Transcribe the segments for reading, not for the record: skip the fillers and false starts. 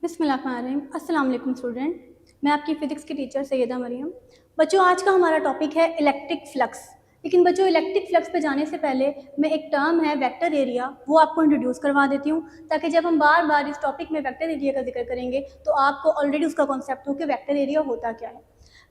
बिस्मिल्लाहिर्रहमानिर्रहीम। अस्सलाम वालेकुम स्टूडेंट, मैं आपकी फ़िज़िक्स की टीचर सैयदा मरियम। बच्चों, आज का हमारा टॉपिक है इलेक्ट्रिक फ्लक्स। लेकिन बच्चों, इलेक्ट्रिक फ्लक्स पे जाने से पहले मैं एक टर्म है वेक्टर एरिया, वो आपको इंट्रोड्यूस करवा देती हूँ, ताकि जब हम बार बार इस टॉपिक में वेक्टर एरिया का जिक्र करेंगे तो आपको ऑलरेडी उसका कॉन्सेप्ट हो कि वेक्टर एरिया होता क्या है।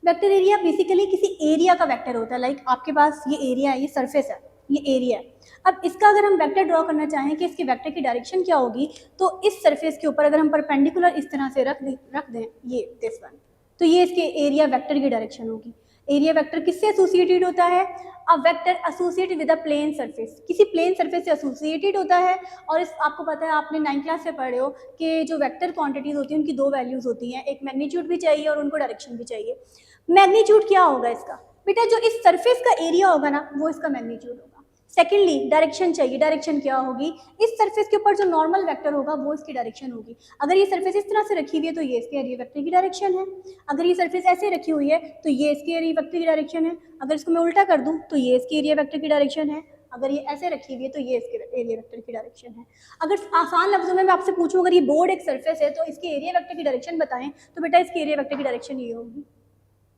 वेक्टर एरिया बेसिकली किसी एरिया का वेक्टर होता है। लाइक आपके पास ये एरिया है, ये सरफेस है, ये एरिया है। अब इसका अगर हम वेक्टर ड्रॉ करना चाहें कि इसकी वेक्टर की डायरेक्शन क्या होगी, तो इस सरफेस के ऊपर अगर हम परपेंडिकुलर इस तरह से रख दें ये दिस वन, तो ये इसके एरिया वेक्टर की डायरेक्शन होगी। एरिया वेक्टर किससे एसोसिएटेड होता है? A vector associated with a plane surface, किसी प्लेन सरफेस से एसोसिएटेड होता है। और इस आपको पता है, आपने 9th क्लास से पढ़े हो कि जो वेक्टर क्वांटिटीज होती हैं उनकी दो वैल्यूज होती हैं, एक मैग्नीट्यूड भी चाहिए और उनको डायरेक्शन भी चाहिए। मैग्नीट्यूड क्या होगा इसका? बेटा, जो इस सरफेस का एरिया होगा ना, वो इसका मैग्नीट्यूड होगा। सेकेंडली डायरेक्शन चाहिए। डायरेक्शन क्या होगी? इस सरफेस के ऊपर जो नॉर्मल वेक्टर होगा वो इसकी डायरेक्शन होगी। अगर ये सरफेस इस तरह से रखी हुई है तो ये इसके एरिया वेक्टर की डायरेक्शन है। अगर ये सरफेस ऐसे रखी हुई है तो ये इसके एरिया वेक्टर की डायरेक्शन है। अगर इसको मैं उल्टा कर दूं तो ये इसके एरिया वेक्टर की डायरेक्शन है। अगर ये ऐसे रखी हुई है तो ये इसके एरिया वेक्टर की डायरेक्शन है। अगर आसान लफ्जों में मैं आपसे पूछूं, अगर ये बोर्ड एक सरफेस है तो इसके एरिया वेक्टर की डायरेक्शन बताएं, तो बेटा इसके एरिया वेक्टर की डायरेक्शन ये होगी।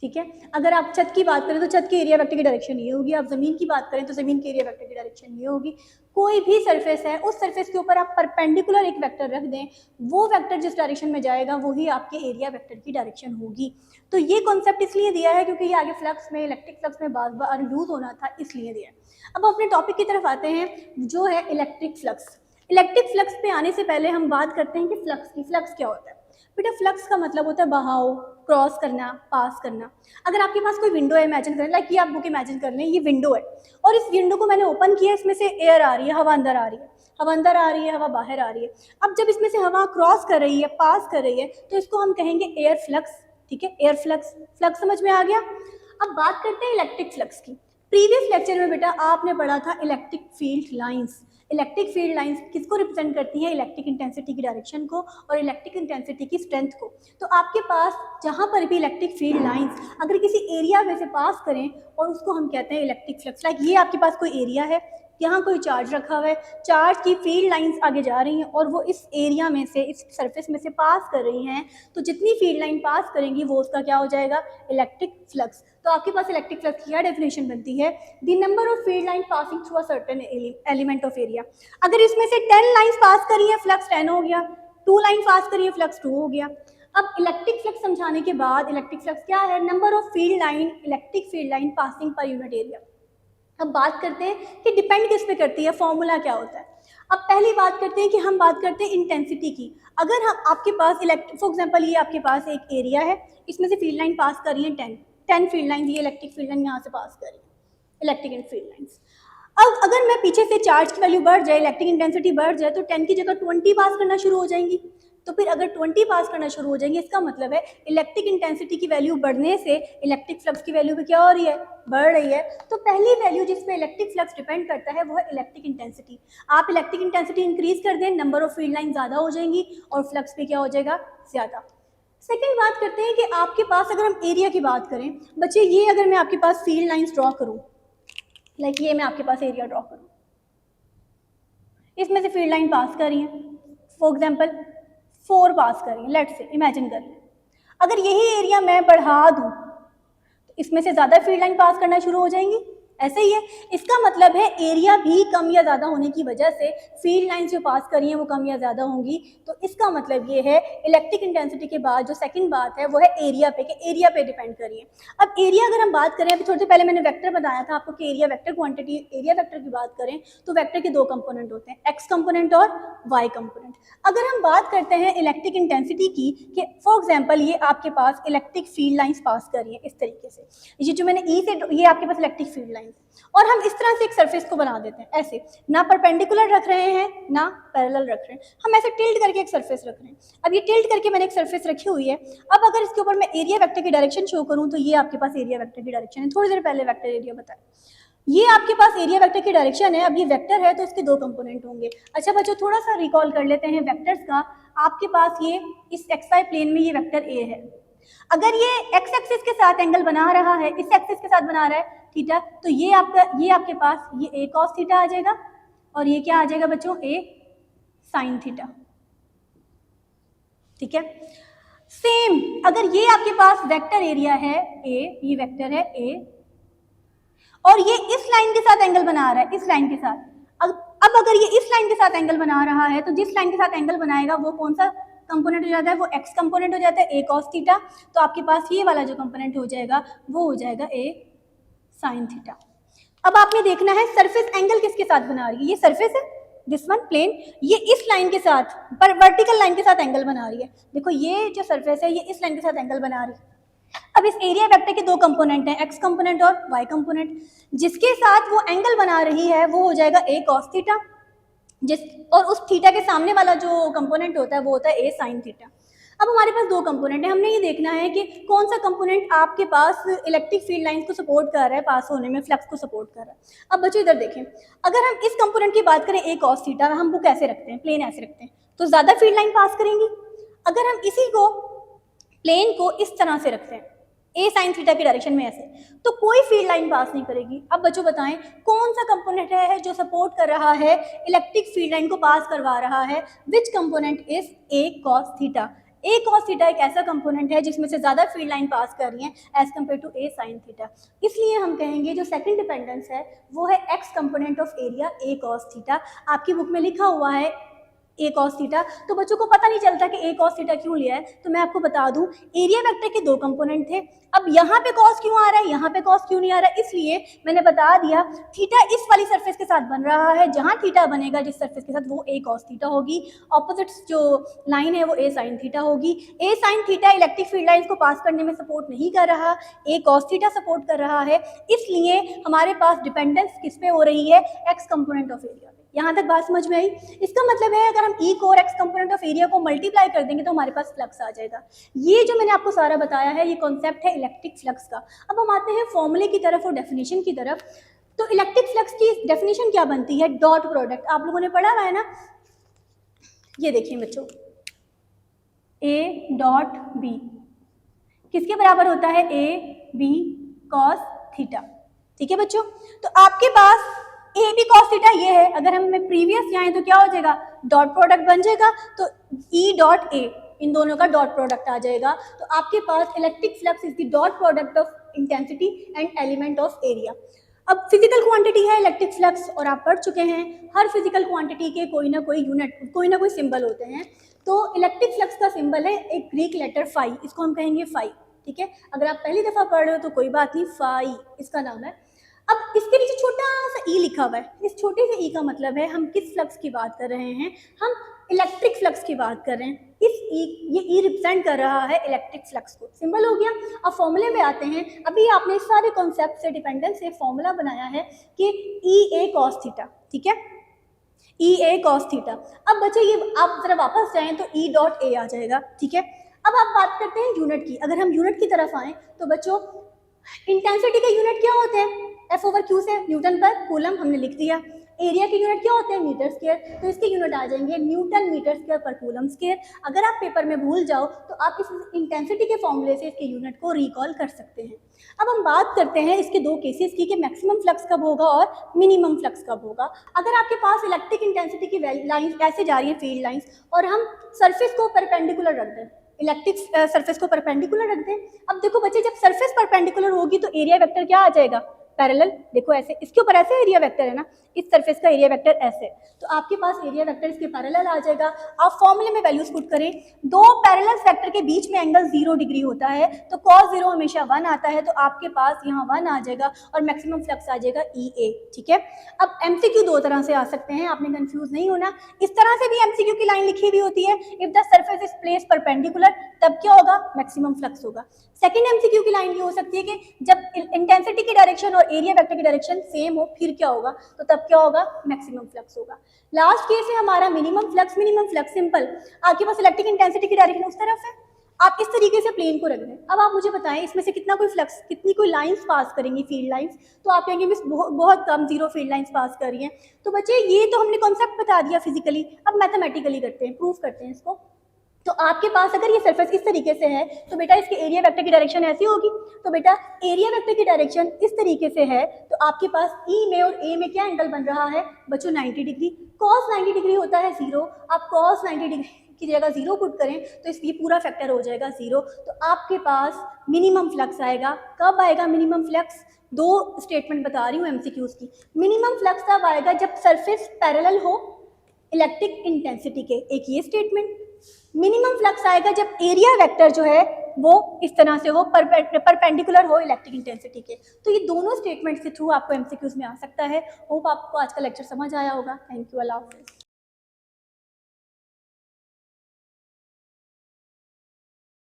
ठीक है। अगर आप छत की बात करें तो छत के एरिया वेक्टर की डायरेक्शन ये होगी। आप जमीन की बात करें तो जमीन के एरिया वेक्टर की डायरेक्शन ये होगी। कोई भी सरफेस है, उस सरफेस के ऊपर आप परपेंडिकुलर एक वेक्टर रख दें, वो वेक्टर जिस डायरेक्शन में जाएगा वही आपके एरिया वेक्टर की डायरेक्शन होगी। तो ये कॉन्सेप्ट इसलिए दिया है क्योंकि ये आगे फ्लक्स में, इलेक्ट्रिक फ्लक्स में बार बार यूज होना था, इसलिए दिया है। अब अपने टॉपिक की तरफ आते हैं, जो है इलेक्ट्रिक फ्लक्स। इलेक्ट्रिक फ्लक्स पे आने से पहले हम बात करते हैं कि फ्लक्स की। फ्लक्स क्या होता है? बेटा, फ्लक्स का मतलब होता है बहाव, क्रॉस करना, पास करना। अगर आपके पास कोई विंडो है, इमेजिन करें, लाइक ये आप बुक इमेजिन कर लें, ये विंडो है और इस विंडो को मैंने ओपन किया, इसमें से एयर आ रही है, हवा अंदर आ रही है, हवा अंदर आ रही है, हवा बाहर आ रही है। अब जब इसमें से हवा क्रॉस कर रही है, पास कर रही है, तो इसको हम कहेंगे एयर फ्लक्स। ठीक है, एयर फ्लक्स। फ्लक्स समझ में आ गया? अब बात करते हैं इलेक्ट्रिक फ्लक्स की। प्रीवियस लेक्चर में बेटा आपने पढ़ा था electric field lines. Electric field lines किसको रिप्रेजेंट करती हैं? इलेक्ट्रिक इंटेंसिटी की डायरेक्शन को और इलेक्ट्रिक इंटेंसिटी की स्ट्रेंथ को। तो आपके पास जहां पर भी इलेक्ट्रिक फील्ड लाइंस अगर किसी एरिया में से पास करें, और उसको हम कहते हैं इलेक्ट्रिक फ्लक्स। लाइक ये आपके पास कोई एरिया है, यहाँ कोई चार्ज रखा हुआ है, चार्ज की फील्ड लाइंस आगे जा रही हैं और वो इस एरिया में से, इस सरफेस में से पास कर रही हैं, तो जितनी फील्ड लाइन पास करेंगी वो उसका क्या हो जाएगा? Electric flux. तो आपके पास इलेक्ट्रिक फ्लक्स की क्या डेफिनेशन बनती है? The number of field line passing through a certain element of area. अगर इसमें से 10 लाइंस पास करी है, फ्लक्स 10 हो गया। 2 लाइन पास करी है, फ्लक्स 2 हो गया। अब इलेक्ट्रिक फ्लक्स समझाने के बाद, इलेक्ट्रिक फ्लक्स क्या है? Number of field line, electric field line passing per unit area. अब बात करते हैं कि डिपेंड किस पे करती है, फॉर्मूला क्या होता है। अब पहली बात करते हैं कि हम बात करते हैं इंटेंसिटी की। अगर हम आपके पास फॉर एग्जांपल ये आपके पास एक एरिया है, इसमें से फील्ड लाइन पास कर रही है 10 फील्ड लाइन, ये इलेक्ट्रिक फील्ड लाइन यहाँ से पास कर रही है, इलेक्ट्रिक फील्ड लाइंस। अब अगर मैं पीछे से चार्ज की वैल्यू बढ़ जाए, इलेक्ट्रिक इंटेंसिटी बढ़ जाए, तो 10 की जगह 20 पास करना शुरू हो जाएंगी। तो फिर अगर 20 पास करना शुरू हो जाएंगे, इसका मतलब है इलेक्ट्रिक इंटेंसिटी की वैल्यू बढ़ने से इलेक्ट्रिक फ्लक्स की वैल्यू भी क्या हो रही है? बढ़ रही है। तो पहली वैल्यू जिस पे इलेक्ट्रिक फ्लक्स डिपेंड करता है वो है इलेक्ट्रिक इंटेंसिटी। आप इलेक्ट्रिक इंटेंसिटी इंक्रीज कर दें, नंबर ऑफ फील्ड लाइन ज़्यादा हो जाएंगी और फ्लक्स पे क्या हो जाएगा? ज़्यादा। सेकेंड बात करते हैं कि आपके पास, अगर हम एरिया की बात करें बच्चे, ये अगर मैं आपके पास फील्ड लाइन्स ड्रॉ करूँ, लाइक ये मैं आपके पास एरिया ड्रॉ करूँ, इसमें से फील्ड लाइन पास कर रही है, फॉर एग्जाम्पल 4 पास कर रही है, लेट्स से इमेजिन कर लें। अगर यही एरिया मैं बढ़ा दूँ तो इसमें से ज़्यादा फील्ड लाइन पास करना शुरू हो जाएंगी। ऐसे ही है। इसका मतलब है एरिया भी कम या ज़्यादा होने की वजह से फील्ड लाइंस जो पास करी हैं वो कम या ज़्यादा होंगी। तो इसका मतलब ये है इलेक्ट्रिक इंटेंसिटी के बाद जो सेकंड बात है वो है एरिया पे, कि एरिया पे डिपेंड करिए। अब एरिया अगर हम बात करें, अभी थोड़ी देर पहले मैंने वेक्टर बताया था आपको कि area vector quantity, area vector की बात करें तो वेक्टर के 2 कंपोनेंट होते हैं, एक्स कंपोनेंट और वाई कंपोनेंट। अगर हम बात करते हैं इलेक्ट्रिक इंटेंसिटी की, कि फॉर एग्जाम्पल ये आपके पास इलेक्ट्रिक फील्ड लाइंस पास कर रही है इस तरीके से, ये जो मैंने ई से, ये आपके पास इलेक्ट्रिक फील्ड लाइन, और हम इस तरह से एक सरफेस को बना देते हैं, ऐसे ना परपेंडिकुलर रख रहे हैं ना पैरेलल रख रहे हैं, हम ऐसे टिल्ट करके एक सरफेस रख रहे हैं। अब ये टिल्ट करके मैंने एक सरफेस रखी हुई है। अब अगर इसके ऊपर मैं एरिया वेक्टर की डायरेक्शन शो करूं तो ये आपके पास एरिया वेक्टर की डायरेक्शन है। थोड़ी देर पहले वेक्टर एरिया बताया, ये आपके पास एरिया वेक्टर की डायरेक्शन है। अब ये वेक्टर है तो इसके 2 कंपोनेंट होंगे। अच्छा बच्चों, थोड़ा सा रिकॉल कर लेते हैं वेक्टर्स का। आपके पास ये इस एक्स वाई प्लेन में ये वेक्टर ए है। अगर ये एक्स एक्सिस के साथ एंगल बना रहा है, इस एक्सिस के साथ बना रहा है थीटा, तो ये आपके पास ये ए कॉस थीटा आ जाएगा और ये क्या आ जाएगा बच्चों? ए साइन थीटा। ठीक है। सेम अगर ये आपके पास वेक्टर एरिया है ए, ये वेक्टर है ए, और ये इस लाइन के साथ एंगल बना रहा है, इस लाइन के साथ, अब अगर ये इस लाइन के साथ एंगल बना रहा है तो जिस लाइन के साथ एंगल बनाएगा वो कौन सा कंपोनेंट हो जाता है, वो एक्स कंपोनेंट हो जाता है, ए कॉस थीटा। तो आपके पास ये वाला जो कंपोनेंट हो जाएगा वो हो जाएगा ए साइन थीटा। अब आपने देखना है सरफेस एंगल किसके साथ बना रही है, ये सरफेस है दिस वन प्लेन, ये इस लाइन के साथ पर वर्टिकल लाइन के साथ एंगल बना रही है। देखो ये जो सरफेस है ये इस लाइन के साथ एंगल बना रही है। अब इस एरिया वेक्टर के दो कंपोनेंट हैं, एक्स कंपोनेंट और वाई कंपोनेंट, जिसके साथ वो एंगल बना रही है वो हो जाएगा ए कॉस थीटा, जिस और उस थीटा के सामने वाला जो कंपोनेंट होता है वो होता है ए साइन थीटा। अब हमारे पास दो कंपोनेंट है, हमने ये देखना है कि कौन सा कंपोनेंट आपके पास इलेक्ट्रिक फील्ड लाइंस को सपोर्ट कर रहा है, पास होने में फ्लक्स को सपोर्ट कर रहा है। अब बच्चों इधर देखें, अगर हम इस कंपोनेंट की बात करें ए कॉस थीटा, हम वो कैसे रखते हैं, प्लेन ऐसे रखते हैं तो ज़्यादा फील्ड लाइन पास करेंगी। अगर हम इसी को प्लेन को इस तरह से रखते हैं ए साइन थीटा की डायरेक्शन में ऐसे, तो कोई फील्ड लाइन पास नहीं करेगी। अब बच्चों बताएं कौन सा कंपोनेंट है जो सपोर्ट कर रहा है, इलेक्ट्रिक फील्ड लाइन को पास करवा रहा है, विच component is a cos theta. A cos theta एक ऐसा कंपोनेंट है जिसमें से ज़्यादा फील्ड लाइन पास कर रही है as compare to a sine theta. इसलिए हम कहेंगे जो सेकंड डिपेंडेंस है वो है x component of area a cos theta. आपकी बुक में लिखा हुआ है ए कॉस थीटा, तो बच्चों को पता नहीं चलता कि ए कॉस थीटा क्यों लिया है, तो मैं आपको बता दूं एरिया वेक्टर के दो कंपोनेंट थे। अब यहाँ पे कॉस क्यों आ रहा है, यहाँ पे कॉस क्यों नहीं आ रहा है, इसलिए मैंने बता दिया थीटा इस वाली सरफेस के साथ बन रहा है, जहाँ थीटा बनेगा जिस सरफेस के साथ वो ए कॉस थीटा होगी, ऑपोजिट जो लाइन है वो ए साइन थीटा होगी। A sine theta electric field lines को पास करने में सपोर्ट नहीं कर रहा, ए कॉस थीटा सपोर्ट कर रहा है, इसलिए हमारे पास डिपेंडेंस किस पे हो रही है, एक्स कंपोनेंट ऑफ एरिया। यहाँ तक बात समझ में आई। इसका मतलब है अगर हम ई को और एक्स कंपोनेंट ऑफ एरिया को मल्टीप्लाई कर देंगे तो हमारे पास फ्लक्स आ जाएगा। ये जो मैंने आपको सारा बताया है ये कॉन्सेप्ट है इलेक्ट्रिक फ्लक्स का। अब हम आते हैं फॉर्मूले की तरफ और डेफिनेशन की तरफ। तो इलेक्ट्रिक फ्लक्स की डेफिनेशन क्या बनती है, डॉट प्रोडक्ट। आप लोगों ने पढ़ा हुआ है ना, ये देखिए बच्चों, ए डॉट बी किसके बराबर होता है, ए बी कॉस थीटा। ठीक है बच्चों, तो आपके पास ए बी कॉस थीटा ये है, अगर हम प्रीवियस जाएं तो क्या हो जाएगा, डॉट प्रोडक्ट बन जाएगा, तो ई डॉट ए इन दोनों का डॉट प्रोडक्ट आ जाएगा। तो आपके पास electric flux is the dot product of intensity and element of area. अब फिजिकल क्वांटिटी है इलेक्ट्रिक फ्लक्स, और आप पढ़ चुके हैं हर फिजिकल क्वांटिटी के कोई ना कोई यूनिट, कोई ना कोई सिंबल होते हैं। तो इलेक्ट्रिक फ्लक्स का सिंबल है एक ग्रीक लेटर फाई, इसको हम कहेंगे फाई। ठीक है, अगर आप पहली दफ़ा पढ़ रहे हो तो कोई बात नहीं, फाई इसका नाम है। अब इसके नीचे छोटा सा ई लिखा हुआ है, इस छोटे से ई का मतलब है हम किस फ्लक्स की बात कर रहे हैं, हम इलेक्ट्रिक फ्लक्स की बात कर रहे हैं। इस ई, ये ई रिप्रेजेंट कर रहा है इलेक्ट्रिक फ्लक्स को, सिंबल हो गया। अब फॉर्मूले में आते हैं, अभी आपने सारे कॉन्सेप्ट से डिपेंडेंस से फॉर्मूला बनाया है कि ई ए कॉस थीटा। ठीक है, ई ए कॉस थीटा। अब बच्चे ये आप जरा वापस जाएं तो ई डॉट ए आ जाएगा। ठीक है, अब आप बात करते हैं यूनिट की। अगर हम यूनिट की तरफ आएँ तो बच्चों इंटेंसिटी के यूनिट क्या होते हैं, एफ ओवर क्यू से न्यूटन पर कूलम हमने लिख दिया। एरिया के यूनिट क्या होते हैं, मीटर स्क्वायर, तो इसके यूनिट आ जाएंगे न्यूटन मीटर स्क्वायर पर कूलम स्क्वायर। अगर आप पेपर में भूल जाओ तो आप इस इंटेंसिटी के फॉर्मूले से इसके यूनिट को रिकॉल कर सकते हैं। अब हम बात करते हैं इसके दो केसेस की कि मैक्सिमम फ्लक्स कब होगा और मिनिमम फ्लक्स कब होगा। अगर आपके पास इलेक्ट्रिक इंटेंसिटी की लाइन्स ऐसे जा रही है, फील्ड लाइन्स, और हम सरफेस को परपेंडिकुलर रख दें, इलेक्ट्रिक सरफेस को परपेंडिकुलर रख दें। अब देखो बच्चे, जब सरफेस परपेंडिकुलर होगी तो एरिया वेक्टर क्या आ जाएगा, पैरेलल। देखो ऐसे, इसके ऊपर ऐसे एरिया वेक्टर है ना, इस सरफेस का एरिया वेक्टर ऐसे, तो आपके पास एरिया वेक्टर इसके पैरेलल आ जाएगा। आप फॉर्मूले में वैल्यूज पुट करें, दो पैरेलल वेक्टर के बीच में एंगल 0 डिग्री होता है, तो cos 0 हमेशा 1 आता है, तो आपके पास यहाँ 1 आ जाएगा और मैक्सिमम फ्लक्स आ जाएगा ई ए। ठीक है, अब एमसीक्यू दो तरह से आ सकते हैं, आपने कंफ्यूज नहीं होना। इस तरह से भी एमसीक्यू की लाइन लिखी हुई होती है, if the surface is placed perpendicular, तब क्या होगा, मैक्सिमम फ्लक्स होगा। सेकंड एमसीक्यू की लाइन ये हो सकती है कि जब इंटेंसिटी की डायरेक्शन और एरिया वेक्टर की डायरेक्शन सेम हो, फिर क्या होगा, तो तब क्या होगा, मैक्सिमम फ्लक्स होगा। लास्ट केस है हमारा minimum flux. Minimum flux simple, आपके पास इलेक्ट्रिक इंटेंसिटी की डायरेक्शन उस तरफ है, आप इस तरीके से प्लेन को रख दें। अब आप मुझे बताएं इसमें से कितना कोई फ्लक्स, कितनी कोई लाइंस पास करेंगी, फील्ड लाइंस, तो आप कहेंगे मिस बहुत कम, 0 फील्ड लाइंस पास कर रही हैं। तो बच्चे ये तो हमने कॉन्सेप्ट बता दिया फिजिकली, अब मैथमेटिकली करते हैं, प्रूफ करते हैं इसको। तो आपके पास अगर ये सरफेस इस तरीके से है तो बेटा इसके एरिया वेक्टर की डायरेक्शन ऐसी होगी, तो बेटा एरिया वेक्टर की डायरेक्शन इस तरीके से है, तो आपके पास ई में और ए में क्या एंगल बन रहा है बच्चों, 90 डिग्री। cos 90 डिग्री होता है 0, आप cos 90 डिग्री की जगह 0 पुट करें तो ये पूरा फैक्टर हो जाएगा 0। तो आपके पास मिनिमम फ्लक्स आएगा। कब आएगा मिनिमम फ्लक्स? दो स्टेटमेंट बता रही हूँ एमसीक्यूज की। मिनिमम फ्लक्स तब आएगा जब सरफेस पैरेलल हो इलेक्ट्रिक इंटेंसिटी के, एक ये स्टेटमेंट। मिनिमम फ्लक्स आएगा जब एरिया वेक्टर जो है वो इस तरह से हो, परपेंडिकुलर हो इलेक्ट्रिक इंटेंसिटी के। तो ये दोनों स्टेटमेंट के थ्रू आपको एमसीक्यूज में आ सकता है। होप आपको आज का लेक्चर समझ आया होगा। थैंक यू, अल्लाह हाफिज़।